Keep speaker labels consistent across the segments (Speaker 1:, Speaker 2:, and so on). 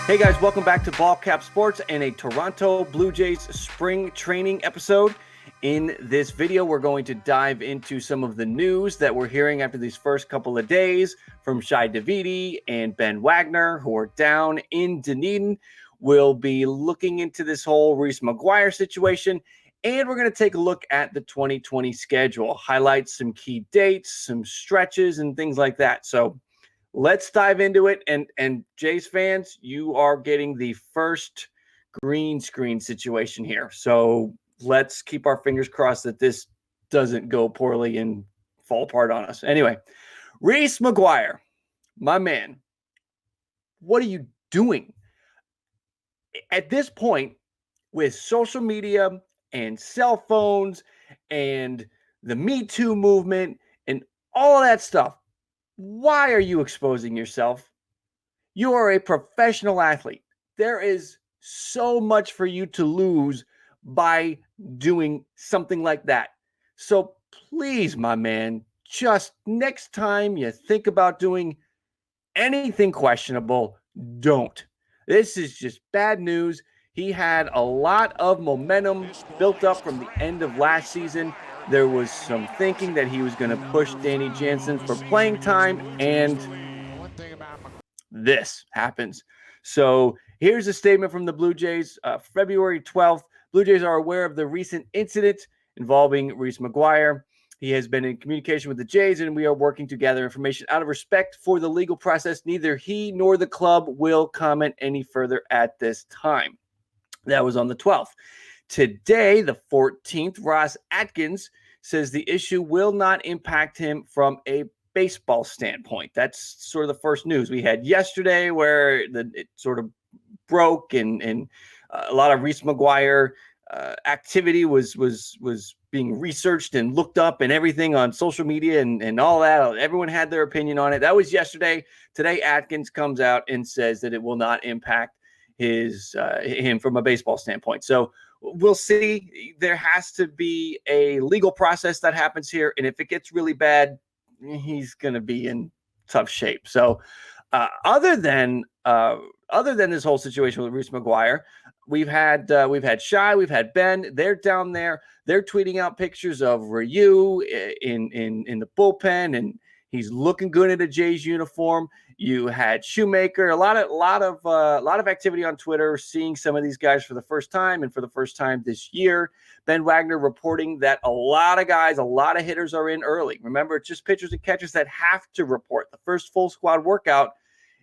Speaker 1: Hey guys, welcome back to BALLCAP Sports and a Toronto Blue Jays spring training episode. In this video, we're going to dive into some of the news that we're hearing after these first couple of days from Shi Davidi and Ben Wagner, who are down in Dunedin. We'll be looking into this whole Rhys McGuire situation, and we're going to take a look at the 2020 schedule, highlight some key dates, some stretches, and things like that. So let's dive into it. And Jays fans, you are getting the first green screen situation here. So let's keep our fingers crossed that this doesn't go poorly and fall apart on us. Anyway, Reese McGuire, my man, what are you doing? At this point, with social media and cell phones and the Me Too movement and all of that stuff, why are you exposing yourself? You are a professional athlete. There is so much for you to lose by doing something like that. So please, my man, just next time you think about doing anything questionable, don't. This is just bad news. He had a lot of momentum built up from the end of last season. There was some thinking that he was going to push Danny Jansen for playing time, and this happens. So here's a statement from the Blue Jays, February 12th. Blue Jays are aware of the recent incident involving Reese McGuire. He has been in communication with the Jays, and we are working to gather information. Out of respect for the legal process, neither he nor the club will comment any further at this time. That was on the 12th. Today, the 14th, Ross Atkins says the issue will not impact him from a baseball standpoint. That's sort of the first news we had yesterday, where it sort of broke, and a lot of Rhys McGuire activity was being researched and looked up and everything on social media and all that. Everyone had their opinion on it. That was yesterday. Today, Atkins comes out and says that it will not impact him from a baseball standpoint. So we'll see. There has to be a legal process that happens here, and if it gets really bad, he's going to be in tough shape. So other than this whole situation with Rhys McGuire, we've had Shi, we've had Ben. They're down there. They're tweeting out pictures of Ryu in the bullpen, and he's looking good in a Jays uniform. You had Shoemaker, a lot of activity on Twitter, seeing some of these guys for the first time, and for the first time this year. Ben Wagner reporting that a lot of hitters are in early. Remember, it's just pitchers and catchers that have to report. The first full squad workout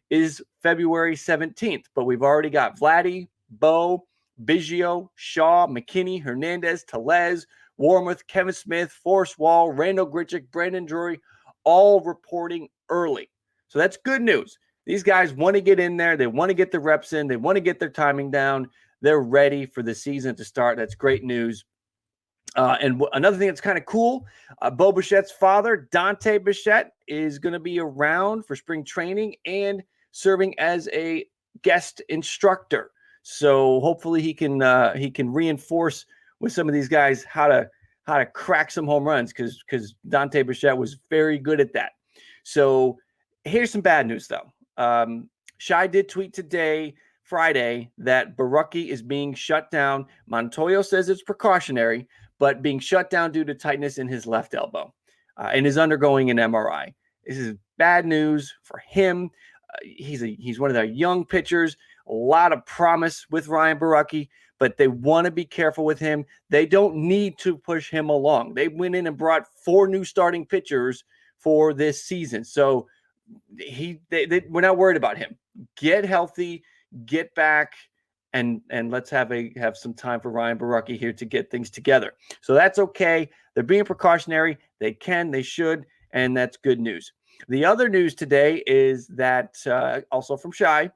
Speaker 1: is February 17th, but we've already got Vladdy, Bo, Biggio, Shaw, McKinney, Hernandez, Tellez, Warmoth, Kevin Smith, Forrest Wall, Randal, Grichuk, Brandon Drury, all reporting early. So that's good news. These guys want to get in there. They want to get the reps in. They want to get their timing down. They're ready for the season to start. That's great news. And another thing that's kind of cool, Bo Bichette's father, Dante Bichette, is going to be around for spring training and serving as a guest instructor. So hopefully he can reinforce with some of these guys how to crack some home runs, because Dante Bichette was very good at that. So here's some bad news, though. Shi did tweet today, Friday, that Borucki is being shut down. Montoyo says it's precautionary, but being shut down due to tightness in his left elbow, and is undergoing an MRI. This is bad news for him. He's one of their young pitchers, a lot of promise with Ryan Borucki, but they want to be careful with him. They don't need to push him along. They went in and brought 4 new starting pitchers for this season. So we're not worried about him. Get healthy, get back, and let's have some time for Ryan Borucki here to get things together. So that's okay. They're being precautionary. They should, and that's good news. The other news today is that, also from Shi,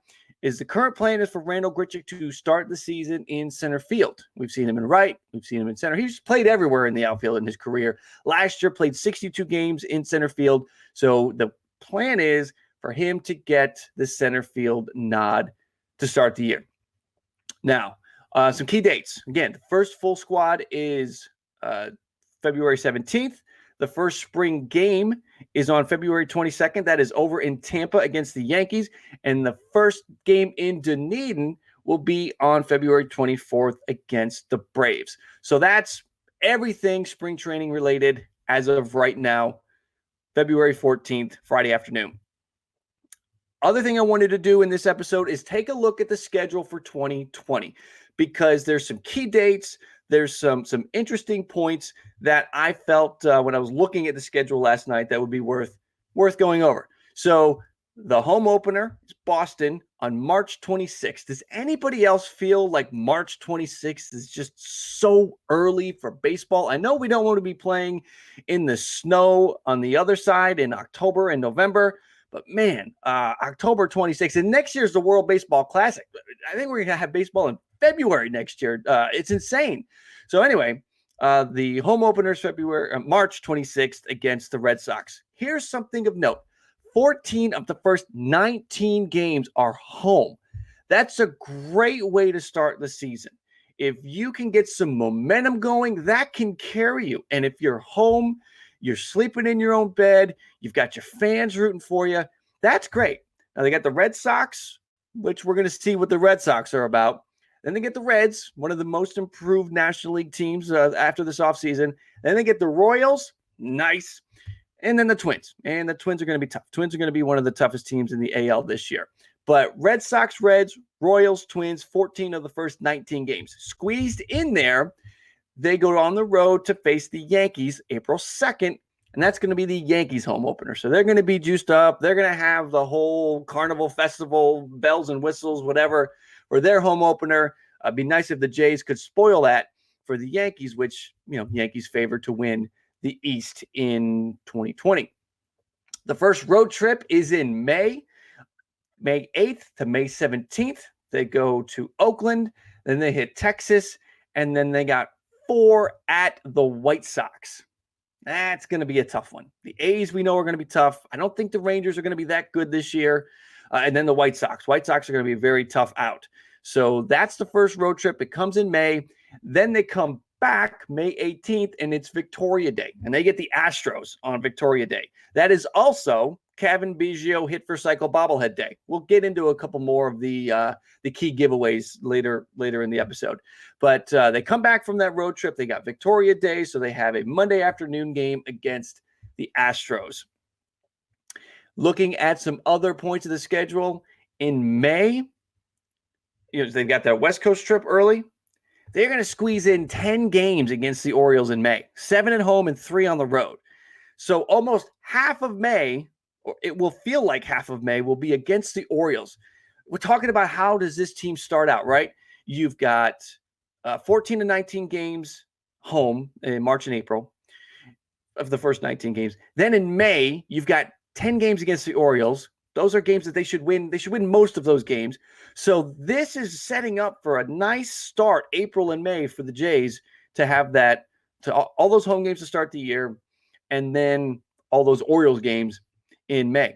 Speaker 1: is the current plan is for Randal Grichuk to start the season in center field. We've seen him in right. We've seen him in center. He's played everywhere in the outfield in his career. Last year, played 62 games in center field. So the plan is for him to get the center field nod to start the year. Now, some key dates. Again, the first full squad is February 17th. The first spring game is on February 22nd. That is over in Tampa against the Yankees. And the first game in Dunedin will be on February 24th against the Braves. So that's everything spring training related as of right now, February 14th, Friday afternoon. Other thing I wanted to do in this episode is take a look at the schedule for 2020 because there's some key dates. There's some interesting points that I felt when I was looking at the schedule last night that would be worth going over. So the home opener is Boston on March 26th. Does anybody else feel like March 26th is just so early for baseball? I know we don't want to be playing in the snow on the other side in October and November, but man, October 26th, and next year's the World Baseball Classic. I think we're going to have baseball in February next year. It's insane. So anyway, the home opener is March 26th against the Red Sox. Here's something of note. 14 of the first 19 games are home. That's a great way to start the season. If you can get some momentum going, that can carry you. And if you're home, you're sleeping in your own bed, you've got your fans rooting for you, that's great. Now they got the Red Sox, which we're going to see what the Red Sox are about. Then they get the Reds, one of the most improved National League teams after this offseason. Then they get the Royals, nice. And then the Twins. And the Twins are going to be tough. Twins are going to be one of the toughest teams in the AL this year. But Red Sox, Reds, Royals, Twins, 14 of the first 19 games. Squeezed in there, they go on the road to face the Yankees April 2nd, and that's going to be the Yankees home opener. So they're going to be juiced up. They're going to have the whole carnival festival, bells and whistles, whatever, for their home opener. It'd be nice if the Jays could spoil that for the Yankees, which, Yankees favored to win the East in 2020. The first road trip is in May 8th to May 17th. They go to Oakland, then they hit Texas, and then they got 4 at the White Sox. That's going to be a tough one. The A's we know are going to be tough. I don't think the Rangers are going to be that good this year. And then the White Sox. White Sox are going to be a very tough out. So that's the first road trip. It comes in May. Then they come back May 18th, and it's Victoria Day. And they get the Astros on Victoria Day. That is also Kevin Biggio Hit for Cycle Bobblehead Day. We'll get into a couple more of the key giveaways later in the episode. But they come back from that road trip. They got Victoria Day, so they have a Monday afternoon game against the Astros. Looking at some other points of the schedule, in May, they've got that West Coast trip early. They're going to squeeze in 10 games against the Orioles in May, 7 at home and 3 on the road. So almost half of May, or it will feel like half of May, will be against the Orioles. We're talking about how does this team start out, right? You've got 14 to 19 games home in March and April of the first 19 games. Then in May, you've got 10 games against the Orioles. Those are games that they should win. They should win most of those games. So this is setting up for a nice start, April and May, for the Jays to have that, to all those home games to start the year, and then all those Orioles games in May.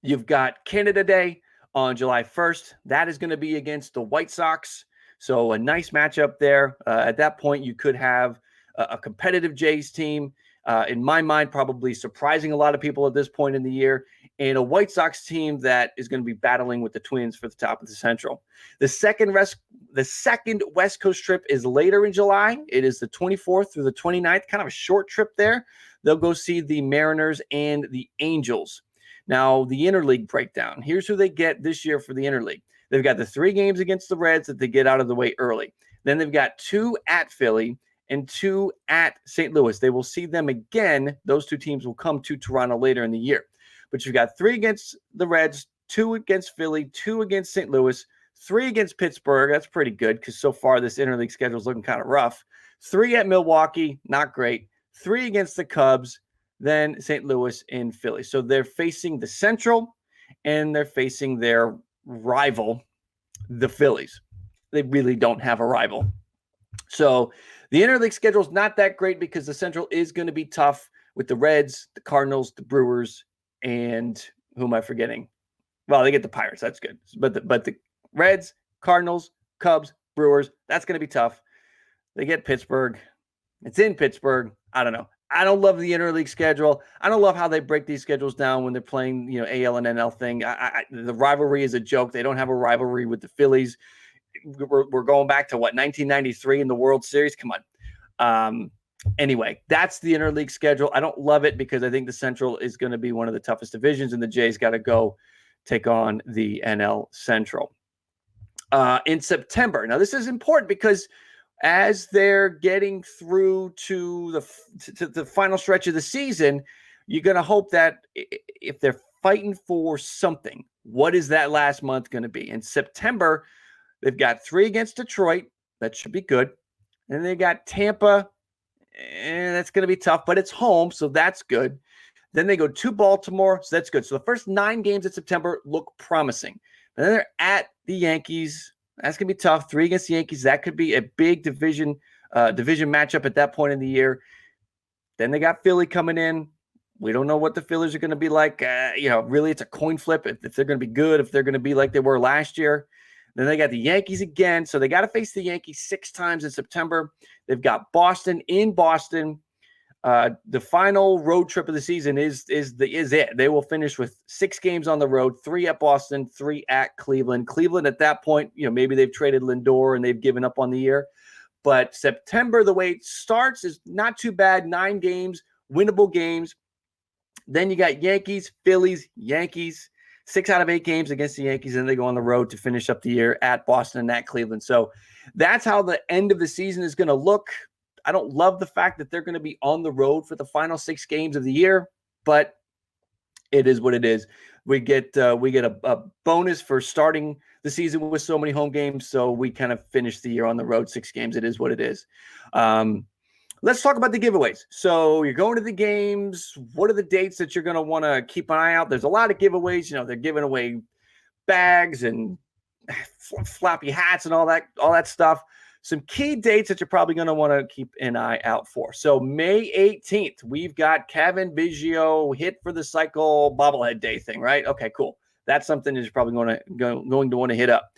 Speaker 1: You've got Canada Day on July 1st. That is going to be against the White Sox. So a nice matchup there. At that point, you could have a competitive Jays team. In my mind, probably surprising a lot of people at this point in the year, and a White Sox team that is going to be battling with the Twins for the top of the Central. The second West Coast trip is later in July. It is the 24th through the 29th, kind of a short trip there. They'll go see the Mariners and the Angels. Now, the interleague breakdown. Here's who they get this year for the interleague. They've got the 3 games against the Reds that they get out of the way early. Then they've got 2 at Philly and 2 at St. Louis. They will see them again. Those 2 teams will come to Toronto later in the year. But you've got 3 against the Reds, 2 against Philly, 2 against St. Louis, 3 against Pittsburgh. That's pretty good because so far this interleague schedule is looking kind of rough. 3 at Milwaukee, not great. 3 against the Cubs, then St. Louis and Philly. So they're facing the Central, and they're facing their rival, the Phillies. They really don't have a rival. So the interleague schedule is not that great because the Central is going to be tough with the Reds, the Cardinals, the Brewers, and who am I forgetting? Well, they get the Pirates. That's good. But the Reds, Cardinals, Cubs, Brewers, that's going to be tough. They get Pittsburgh. It's in Pittsburgh. I don't know. I don't love the interleague schedule. I don't love how they break these schedules down when they're playing, AL and NL thing. The rivalry is a joke. They don't have a rivalry with the Phillies. We're going back to 1993 in the World Series. Come on. Anyway, that's the interleague schedule. I don't love it because I think the Central is going to be one of the toughest divisions, and the Jays got to go take on the NL Central. In September. Now, this is important because as they're getting through to the final stretch of the season, you're going to hope that if they're fighting for something, what is that last month going to be? In September, they've got 3 against Detroit. That should be good. And they got Tampa. And that's going to be tough, but it's home, so that's good. Then they go to Baltimore, so that's good. So the first 9 games in September look promising. And then they're at the Yankees. That's going to be tough. 3 against the Yankees. That could be a big division matchup at that point in the year. Then they got Philly coming in. We don't know what the Phillies are going to be like. Really, it's a coin flip if they're going to be good, if they're going to be like they were last year. Then they got the Yankees again. So they got to face the Yankees 6 times in September. They've got Boston in Boston. The final road trip of the season is it. They will finish with 6 games on the road, 3 at Boston, 3 at Cleveland. Cleveland at that point, maybe they've traded Lindor and they've given up on the year. But September, the way it starts, is not too bad. 9 games, winnable games. Then you got Yankees, Phillies, Yankees. 6 out of 8 games against the Yankees, and they go on the road to finish up the year at Boston and at Cleveland. So that's how the end of the season is going to look. I don't love the fact that they're going to be on the road for the final 6 games of the year, but it is what it is. We get a bonus for starting the season with so many home games, so we kind of finish the year on the road 6 games. It is what it is. Let's talk about the giveaways. So you're going to the games. What are the dates that you're going to want to keep an eye out? There's a lot of giveaways. They're giving away bags and floppy hats and all that stuff. Some key dates that you're probably going to want to keep an eye out for. So May 18th, we've got Kevin Biggio hit for the cycle bobblehead day thing, right? Okay, cool. That's something that you're probably going to want to hit up.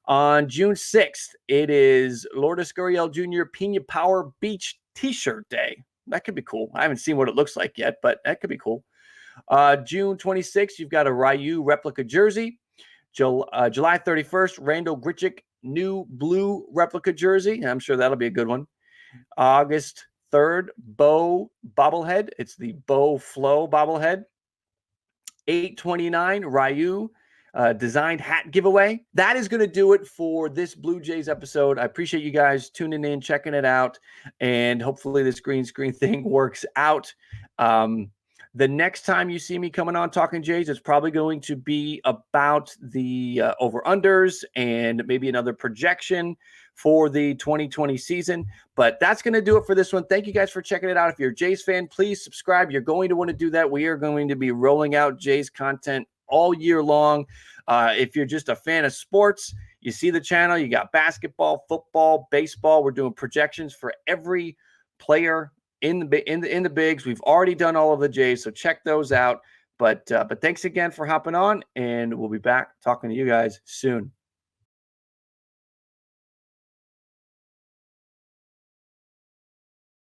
Speaker 1: On June 6th, it is Lourdes Gurriel Jr. Pina Power Beach T-shirt day. That could be cool. I haven't seen what it looks like yet, but that could be cool. June 26th, you've got a Ryu replica jersey. July 31st, Randal Grichuk new blue replica jersey. I'm sure that'll be a good one. August 3rd, Bo bobblehead. It's the Bo Flow bobblehead. 8/29, Ryu designed hat giveaway. That is going to do it for this Blue Jays episode. I appreciate you guys tuning in, checking it out, and hopefully this green screen thing works out. The next time you see me coming on Talking Jays, it's probably going to be about the over-unders and maybe another projection for the 2020 season. But that's going to do it for this one. Thank you guys for checking it out. If you're a Jays fan, please subscribe. You're going to want to do that. We are going to be rolling out Jays content all year long. If you're just a fan of sports, you see the channel. You got basketball, football, baseball. We're doing projections for every player in the bigs. We've already done all of the Jays, so check those out. But thanks again for hopping on, and we'll be back talking to you guys soon.